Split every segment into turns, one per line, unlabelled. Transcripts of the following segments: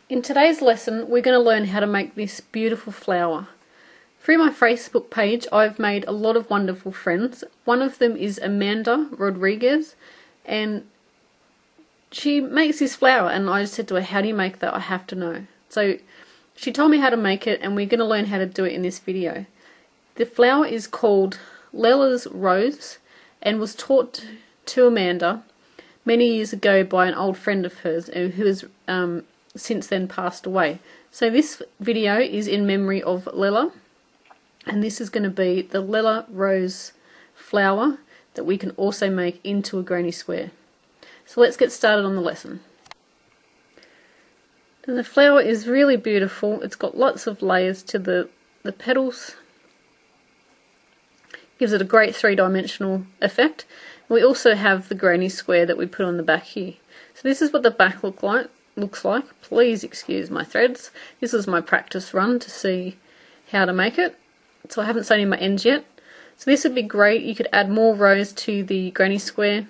In today's lesson, we're going to learn how to make this beautiful flower. Through my Facebook page, I've made a lot of wonderful friends. One of them is Amanda Rodriguez, and she makes this flower, and I just said to her, how do you make that? I have to know. So she told me how to make it, and we're going to learn how to do it in this video. The flower is called Lela's Rose and was taught to Amanda many years ago by an old friend of hers who has since then passed away. So this video is in memory of Lela, and this is going to be the Lela Rose flower that we can also make into a granny square. So let's get started on the lesson. And the flower is really beautiful. It's got lots of layers to the petals. Gives it a great three-dimensional effect. We also have the granny square that we put on the back here. So this is what the back looks like. Please excuse my threads. This is my practice run to see how to make it. So I haven't sewn in my ends yet. So this would be great. You could add more rows to the granny square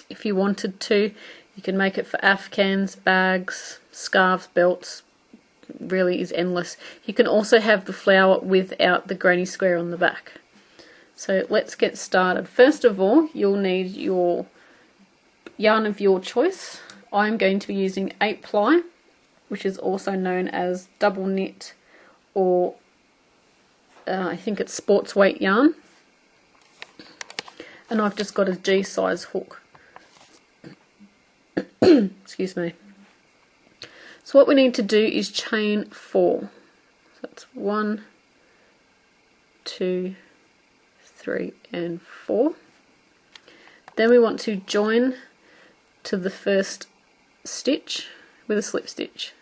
if you wanted to. You can make it for afghans, bags, scarves, belts. It really is endless. You can also have the flower without the granny square on the back. So let's get started. First of all, you'll need your yarn of your choice. I'm going to be using 8-ply, which is also known as double knit, or I think it's sports weight yarn. And I've just got a G size hook. Excuse me. So what we need to do is chain 4. So that's 1, 2, 3 and 4. Then we want to join to the first stitch with a slip stitch.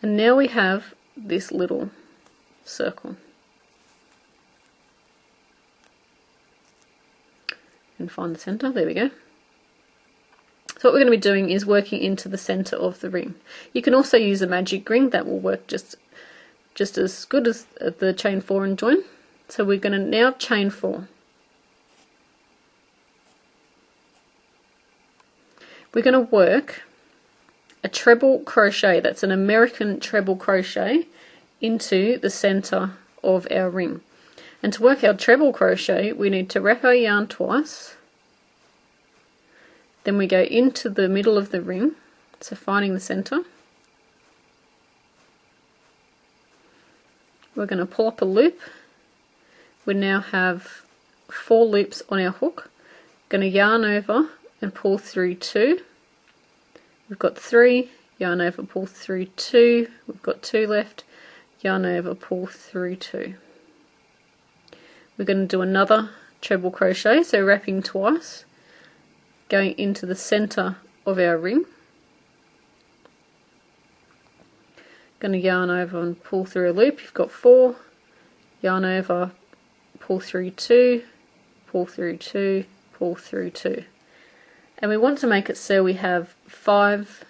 And now we have this little circle. And find the center. There we go. So what we're going to be doing is working into the center of the ring. You can also use a magic ring. That will work just as good as the chain 4 and join. So we're going to now chain 4. We're going to work a treble crochet. That's an American treble crochet into the center of our ring. And to work our treble crochet, we need to wrap our yarn twice. Then we go into the middle of the ring, so finding the center. We're going to pull up a loop. We now have 4 loops on our hook. Going to yarn over and pull through 2. We've got 3, yarn over, pull through 2. We've got 2 left, yarn over, pull through 2. We're going to do another treble crochet, so wrapping twice, going into the center of our ring. Going to yarn over and pull through a loop. You've got 4, yarn over, pull through 2, pull through 2, pull through 2. And we want to make it so we have 5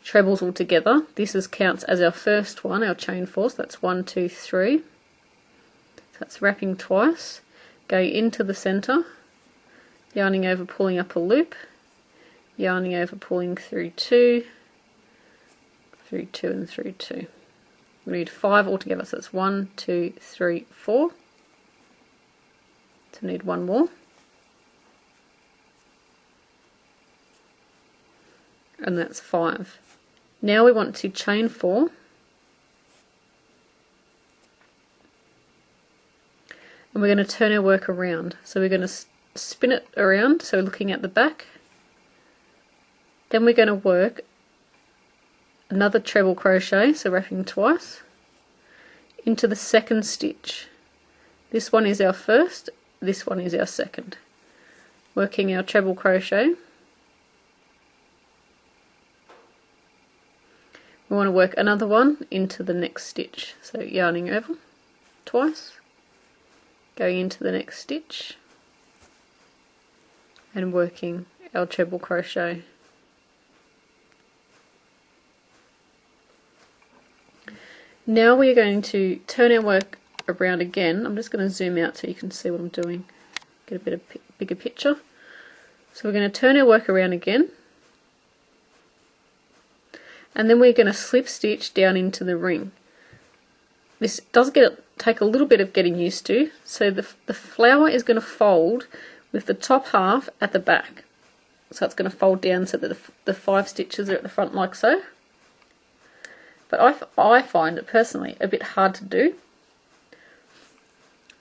trebles all together. This counts as our first one, our chain 4, so that's 1, 2, 3. So that's wrapping twice, go into the center, yarning over, pulling up a loop, yarning over, pulling through 2, through 2 and through 2. We need 5 altogether, so that's 1, 2, 3, 4. So we need 1 more. And that's 5. Now we want to chain 4. And we're going to turn our work around. So we're going to spin it around, so we're looking at the back. Then we're going to work another treble crochet, so wrapping twice, into the second stitch. This one is our first, this one is our second. Working our treble crochet. We want to work another one into the next stitch. So yarning over twice, going into the next stitch, and working our treble crochet. Now we're going to turn our work around again. I'm just going to zoom out so you can see what I'm doing. get a bit of bigger picture. So we're going to turn our work around again, and then we're going to slip stitch down into the ring. This does take a little bit of getting used to. So the flower is going to fold with the top half at the back. So it's going to fold down so that the 5 stitches are at the front like so. But I find it personally a bit hard to do.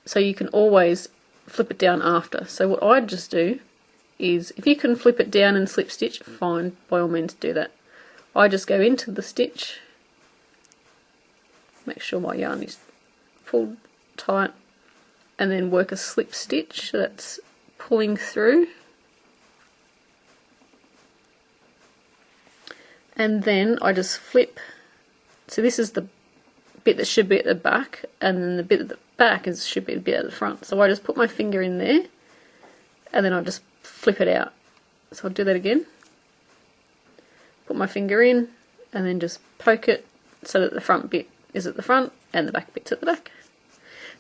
So you can always flip it down after. So what I just do is, if you can flip it down and slip stitch, fine, by all means do that. I just go into the stitch, make sure my yarn is pulled tight, and then work a slip stitch, so that's pulling through. And then I just flip. So this is the bit that should be at the back, and then the bit at the back should be the bit at the front. So I just put my finger in there, and then I just flip it out. So I'll do that again. Put my finger in, and then just poke it so that the front bit is at the front and the back bit's at the back.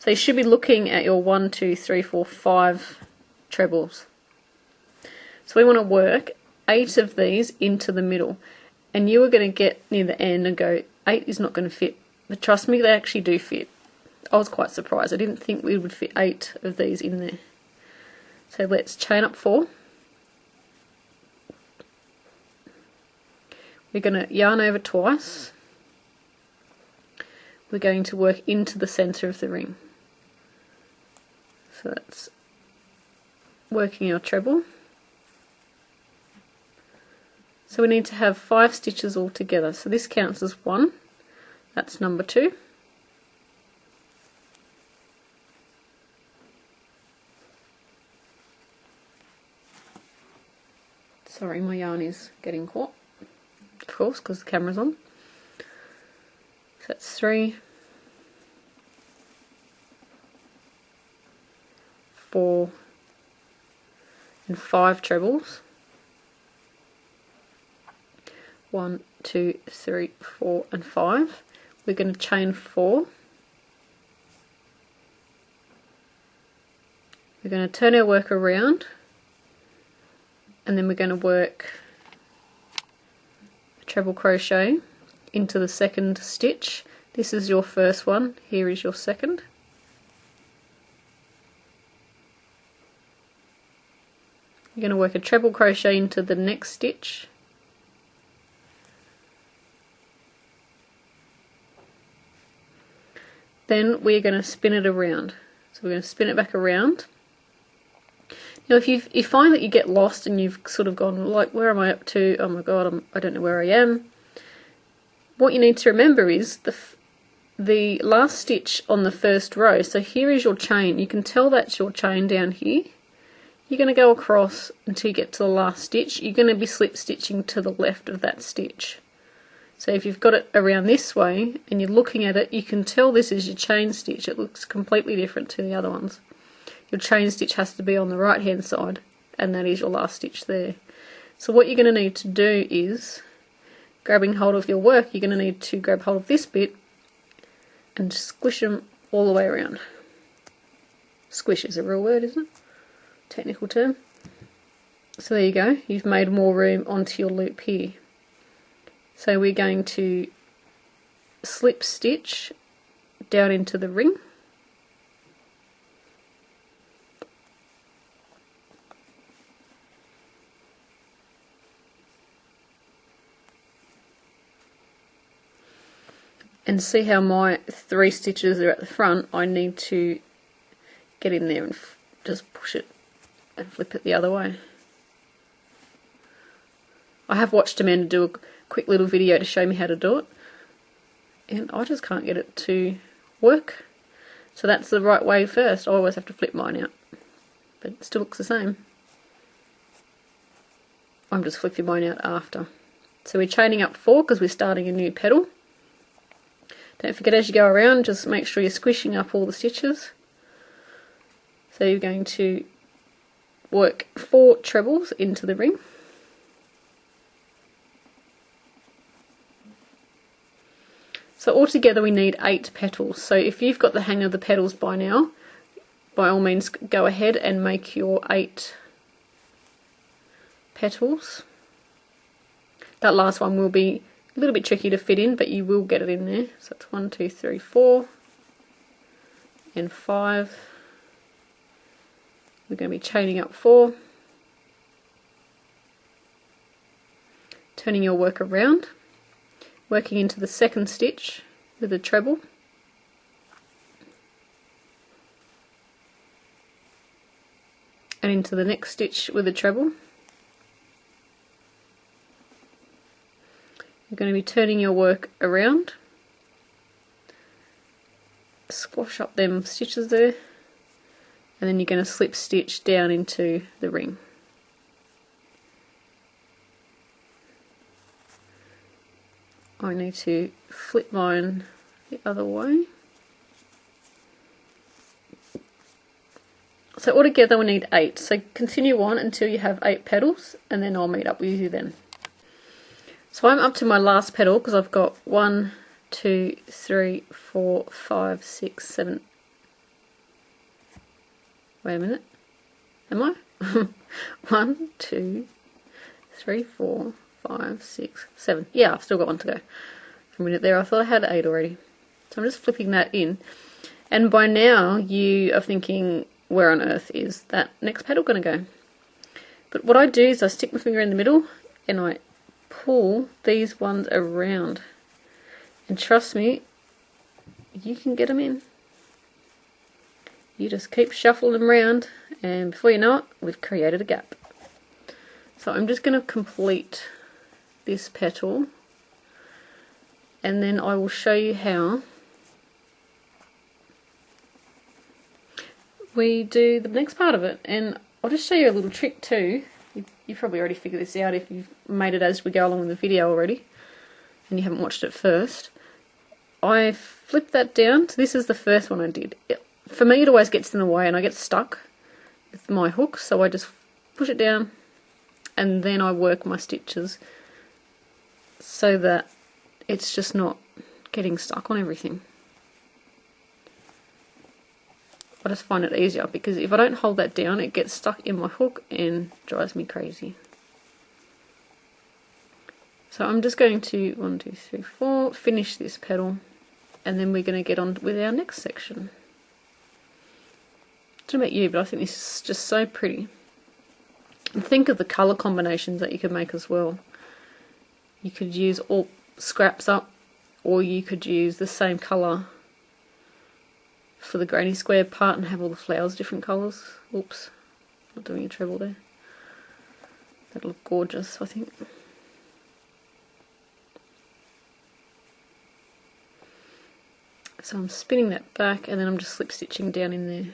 So you should be looking at your 1, 2, 3, 4, 5 trebles. So we want to work 8 of these into the middle, and you are going to get near the end and go, 8 is not going to fit. But trust me, they actually do fit. I was quite surprised. I didn't think we would fit 8 of these in there. So let's chain up 4. We're going to yarn over twice. We're going to work into the centre of the ring. So that's working our treble. So we need to have 5 stitches all together. So this counts as 1. That's number 2. Sorry, my yarn is getting caught, of course, because the camera's on. So that's 3, 4, and 5 trebles. 1, 2, 3, 4, and 5. We're going to chain 4. We're going to turn our work around, and then we're going to work a treble crochet into the second stitch. This is your first one, here is your second. You're going to work a treble crochet into the next stitch. Then we're going to spin it around. So we're going to spin it back around. Now if you find that you get lost and you've sort of gone, like, where am I up to? Oh my god, I don't know where I am. What you need to remember is the last stitch on the first row. So here is your chain. You can tell that's your chain down here. You're going to go across until you get to the last stitch. You're going to be slip stitching to the left of that stitch. So if you've got it around this way and you're looking at it, you can tell this is your chain stitch. It looks completely different to the other ones. Your chain stitch has to be on the right hand side, and that is your last stitch there. So what you're going to need to do is, grabbing hold of your work, you're going to need to grab hold of this bit and squish them all the way around. Squish is a real word, isn't it? Technical term. So there you go, you've made more room onto your loop here. So we're going to slip stitch down into the ring. And see how my 3 stitches are at the front. I need to get in there and just push it and flip it the other way. I have watched Amanda do a quick little video to show me how to do it, and I just can't get it to work. So that's the right way first. I always have to flip mine out, but it still looks the same. I'm just flipping mine out after. So we're chaining up 4 because we're starting a new petal. Don't forget, as you go around, just make sure you're squishing up all the stitches. So you're going to work 4 trebles into the ring. So altogether we need 8 petals. So if you've got the hang of the petals by now, by all means go ahead and make your 8 petals. That last one will be a little bit tricky to fit in, but you will get it in there. So it's 1, 2, 3, 4 and 5. We're going to be chaining up 4, turning your work around, working into the second stitch with a treble, and into the next stitch with a treble. You're going to be turning your work around, squash up them stitches there, and then you're going to slip stitch down into the ring. I need to flip mine the other way. So altogether we need 8. So continue on until you have 8 petals, and then I'll meet up with you then. So I'm up to my last petal because I've got 1, 2, 3, 4, 5, 6, 7. Wait a minute. Am I? 1, 2, 3, 4, 5, 6, 7. Yeah, I've still got one to go. For a minute there, I thought I had 8 already. So I'm just flipping that in. And by now, you are thinking, where on earth is that next petal going to go? But what I do is I stick my finger in the middle and I pull these ones around. And trust me, you can get them in. You just keep shuffling them around, and before you know it, we've created a gap. So I'm just going to complete this petal, and then I will show you how we do the next part of it. And I'll just show you a little trick too. You've probably already figured this out if you've made it as we go along in the video already and you haven't watched it first. I flipped that down. So this is the first one I did. For me, it always gets in the way and I get stuck with my hook, so I just push it down and then I work my stitches so that it's just not getting stuck on everything. I just find it easier because if I don't hold that down, it gets stuck in my hook and drives me crazy. So I'm just going to 1, 2, 3, 4 finish this petal, and then we're going to get on with our next section. I don't know about you, but I think this is just so pretty. And think of the colour combinations that you could make as well. You could use all scraps up, or you could use the same colour for the granny square part and have all the flowers different colours. Oops, not doing a treble there. That'll look gorgeous, I think. So I'm spinning that back and then I'm just slip stitching down in there.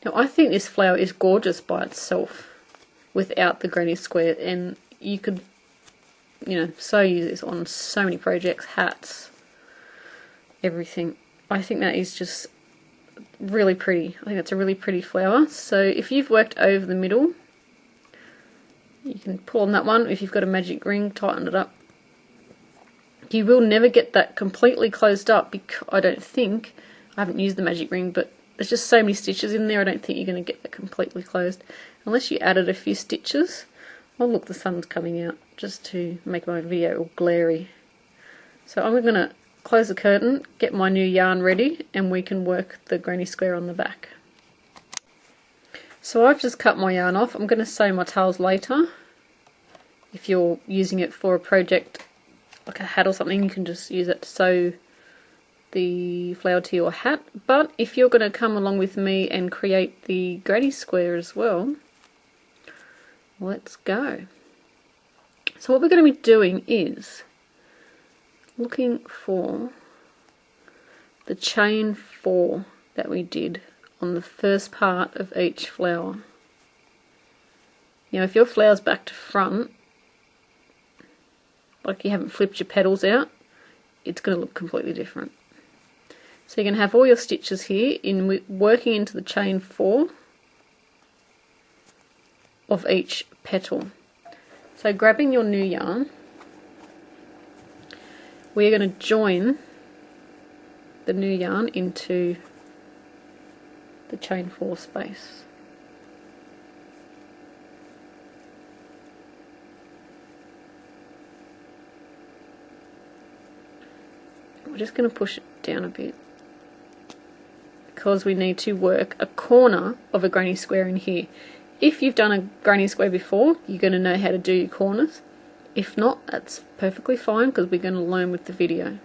Now I think this flower is gorgeous by itself without the granny square, and you could, you know, so use this on so many projects, hats, everything. I think that is just really pretty. I think that's a really pretty flower. So if you've worked over the middle, you can pull on that one. If you've got a magic ring, tighten it up. You will never get that completely closed up, because I don't think, I haven't used the magic ring, but there's just so many stitches in there, I don't think you're going to get that completely closed. Unless you added a few stitches. Oh look, the sun's coming out, just to make my video all glary. So I'm going to close the curtain, get my new yarn ready, and we can work the granny square on the back. So I've just cut my yarn off. I'm going to sew my tails later. If you're using it for a project like a hat or something, you can just use it to sew the flower to your hat. But if you're going to come along with me and create the granny square as well, let's go. So what we're going to be doing is looking for the chain 4 that we did on the first part of each flower. Now if your flower's back to front, like you haven't flipped your petals out, it's going to look completely different. So you're going to have all your stitches here in working into the chain 4 of each petal. So grabbing your new yarn, we're going to join the new yarn into the chain 4 space. We're just going to push it down a bit because we need to work a corner of a granny square in here. If you've done a granny square before, you're going to know how to do your corners. If not, that's perfectly fine because we're going to learn with the video.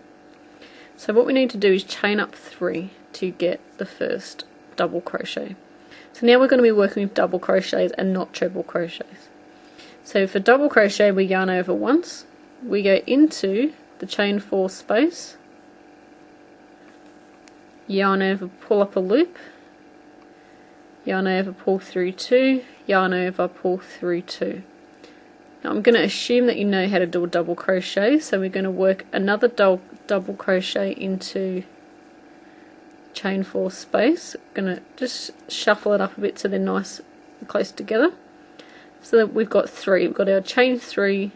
So what we need to do is chain up 3 to get the first double crochet. So now we're going to be working with double crochets and not treble crochets. So for double crochet, we yarn over once, we go into the chain 4 space, yarn over, pull up a loop, yarn over, pull through 2, yarn over, pull through 2. Now I'm going to assume that you know how to do a double crochet, so we're going to work another double crochet into chain 4 space. I'm going to just shuffle it up a bit so they're nice and close together. So that we've got 3. We've got our chain 3,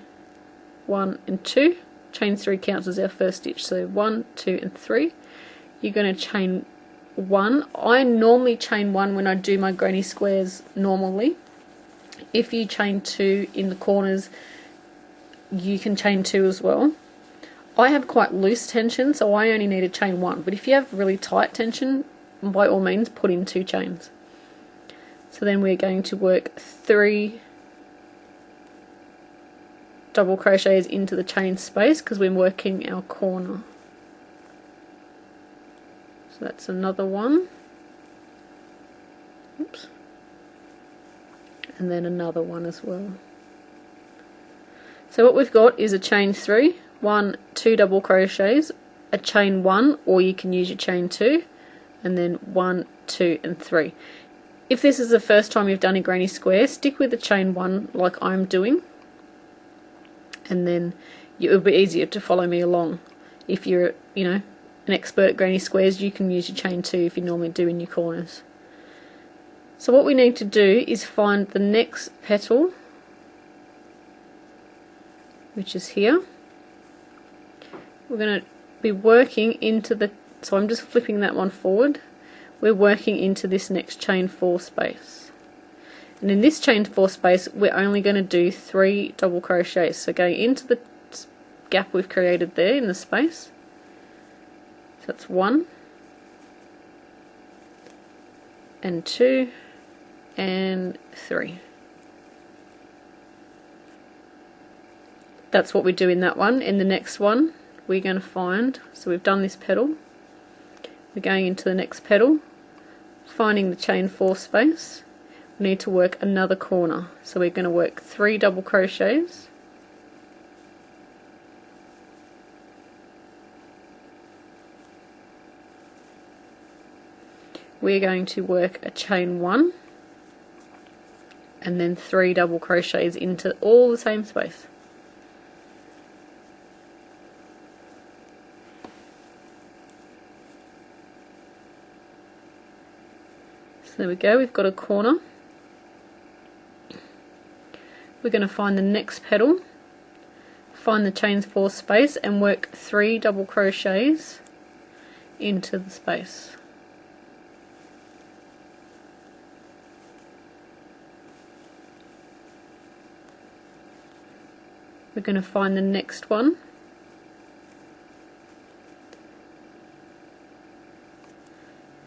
1 and 2. Chain 3 counts as our first stitch, so 1, 2 and 3. You're going to chain 1. I normally chain 1 when I do my granny squares normally. If you chain 2 in the corners, you can chain 2 as well. I have quite loose tension, so I only need to chain 1. But if you have really tight tension, by all means put in 2 chains. So then we're going to work 3 double crochets into the chain space because we're working our corner. So that's another one. Oops. And then another one as well. So what we've got is a chain 3, 1, 2 double crochets, a chain 1, or you can use your chain 2, and then 1, 2 and 3. If this is the first time you've done a granny square, stick with the chain 1 like I'm doing, and then it'll be easier to follow me along. If you're, an expert at granny squares, you can use your chain 2 if you normally do in your corners. So what we need to do is find the next petal, which is here. We're going to be working into the, so I'm just flipping that one forward. We're working into this next chain 4 space. And in this chain 4 space, we're only going to do 3 double crochets. So going into the gap we've created there in the space. So that's 1 and 2 and 3. That's what we do in that one. In the next one, we're going to find, so we've done this petal, we're going into the next petal, finding the chain 4 space. We need to work another corner, so we're going to work 3 double crochets, we're going to work a chain 1 and then 3 double crochets into all the same space. So there we go, we've got a corner. We're going to find the next petal, find the chain 4 space and work 3 double crochets into the space. We're going to find the next one,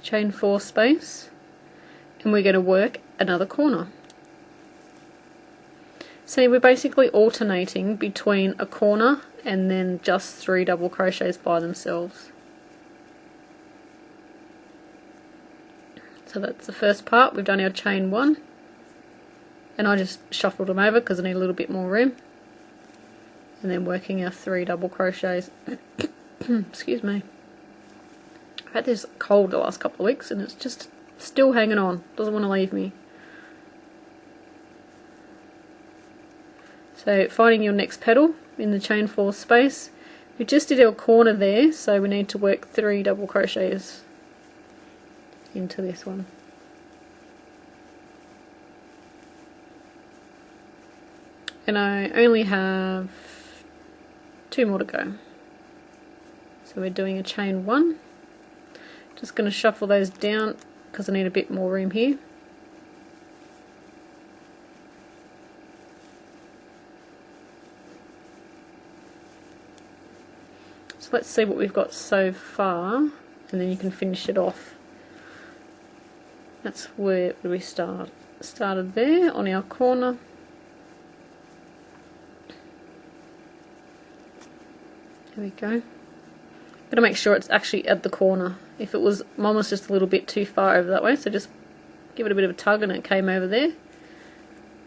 chain 4 space, and we're going to work another corner. So we're basically alternating between a corner and then just 3 double crochets by themselves. So that's the first part. We've done our chain 1, and I just shuffled them over because I need a little bit more room. And then working our 3 double crochets. Excuse me. I've had this cold the last couple of weeks and it's just still hanging on. Doesn't want to leave me. So finding your next petal in the chain 4 space. We just did our corner there, so we need to work 3 double crochets into this one. And I only have 2 more to go. So we're doing a chain 1. Just going to shuffle those down because I need a bit more room here. So let's see what we've got so far, and then you can finish it off. That's where we started there on our corner. There we go. Got to make sure it's actually at the corner. If it was, mine was just a little bit too far over that way, so just give it a bit of a tug and it came over there.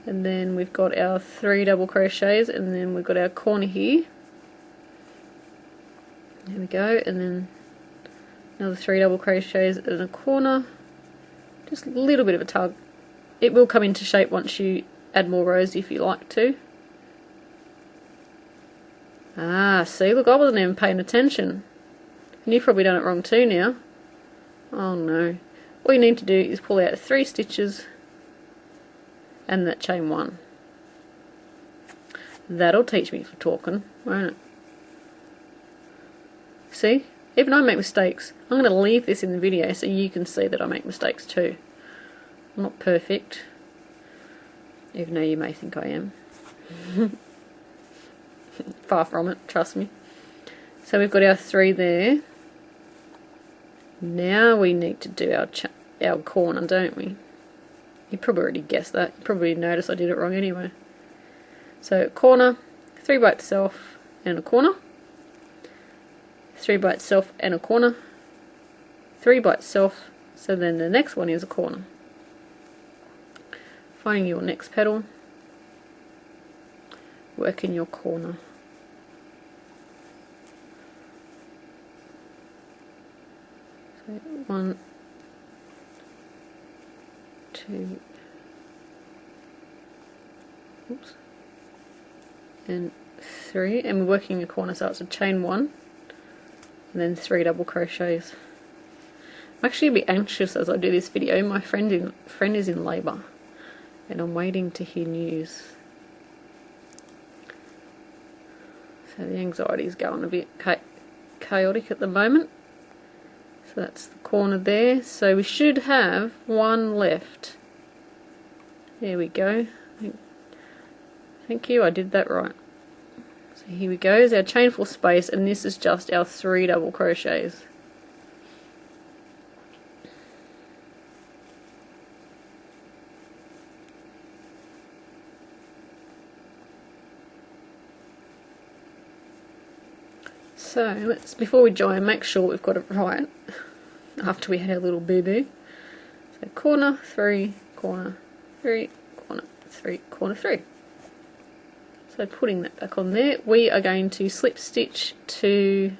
And then we've got our 3 double crochets, and then we've got our corner here. There we go, and then another 3 double crochets in a corner. Just a little bit of a tug. It will come into shape once you add more rows if you like to. Ah, see, look, I wasn't even paying attention. And you've probably done it wrong too now. Oh no. All you need to do is pull out 3 stitches and that chain 1. That'll teach me for talking, won't it? See? Even I make mistakes. I'm going to leave this in the video so you can see that I make mistakes too. I'm not perfect, even though you may think I am. Far from it, trust me. So we've got our 3 there. Now we need to do our corner, don't we? You probably already guessed that. You probably noticed I did it wrong anyway. So corner, 3 by itself and a corner. 3 by itself and a corner, 3 by itself, so then the next one is a corner. Finding your next petal, work in your corner. So 1, 2, oops, and 3, and we're working a corner, so it's a chain 1. And then 3 double crochets. I'm actually a bit anxious as I do this video. My friend is in labour, and I'm waiting to hear news. So the anxiety is going a bit chaotic at the moment. So that's the corner there. So we should have 1 left. There we go. Thank you, I did that right. So here we go, is our chain 4 space, and this is just our 3 double crochets. So let's, before we join, make sure we've got it right after we had our little boo-boo. So corner 3, corner 3, corner 3, corner 3. So putting that back on there, we are going to slip stitch to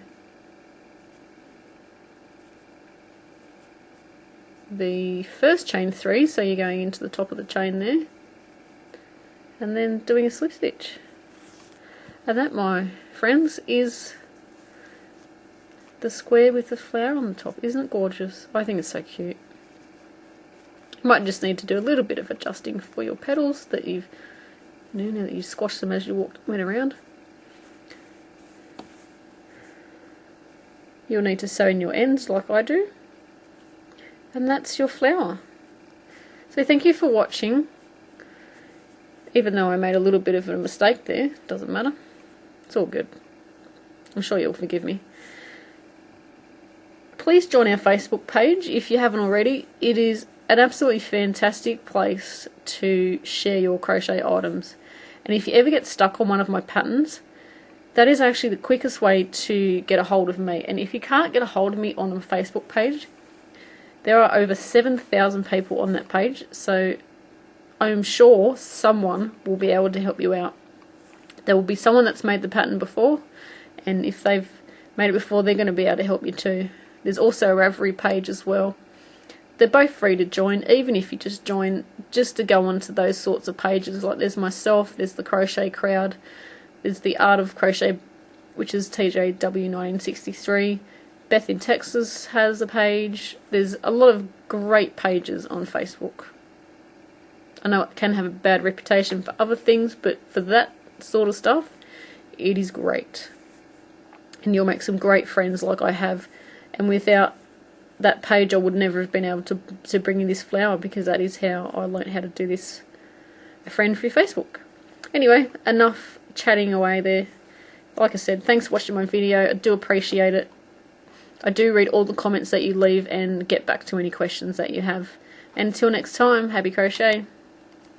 the first chain 3, so you're going into the top of the chain there, and then doing a slip stitch. And that, my friends, is the square with the flower on the top. Isn't it gorgeous? I think it's so cute. You might just need to do a little bit of adjusting for your petals that you've, now that you squashed them as you went around. You'll need to sew in your ends like I do. And that's your flower. So thank you for watching. Even though I made a little bit of a mistake there, doesn't matter. It's all good. I'm sure you'll forgive me. Please join our Facebook page if you haven't already. It is an absolutely fantastic place to share your crochet items. And if you ever get stuck on one of my patterns, that is actually the quickest way to get a hold of me. And if you can't get a hold of me on the Facebook page, there are over 7,000 people on that page, so I'm sure someone will be able to help you out. There will be someone that's made the pattern before, and if they've made it before, they're going to be able to help you too. There's also a Ravelry page as well. They're both free to join, even if you just join just to go onto those sorts of pages. Like there's myself, there's the Crochet Crowd, there's the Art of Crochet, which is TJW1963. Beth in Texas has a page. There's a lot of great pages on Facebook. I know it can have a bad reputation for other things, but for that sort of stuff, it is great. and you'll make some great friends like I have. And without that page I would never have been able to bring you this flower, because that is how I learned how to do this, a friend through Facebook. Anyway, enough chatting away there. Like I said, thanks for watching my video. I do appreciate it. I do read all the comments that you leave and get back to any questions that you have. And until next time, happy crochet.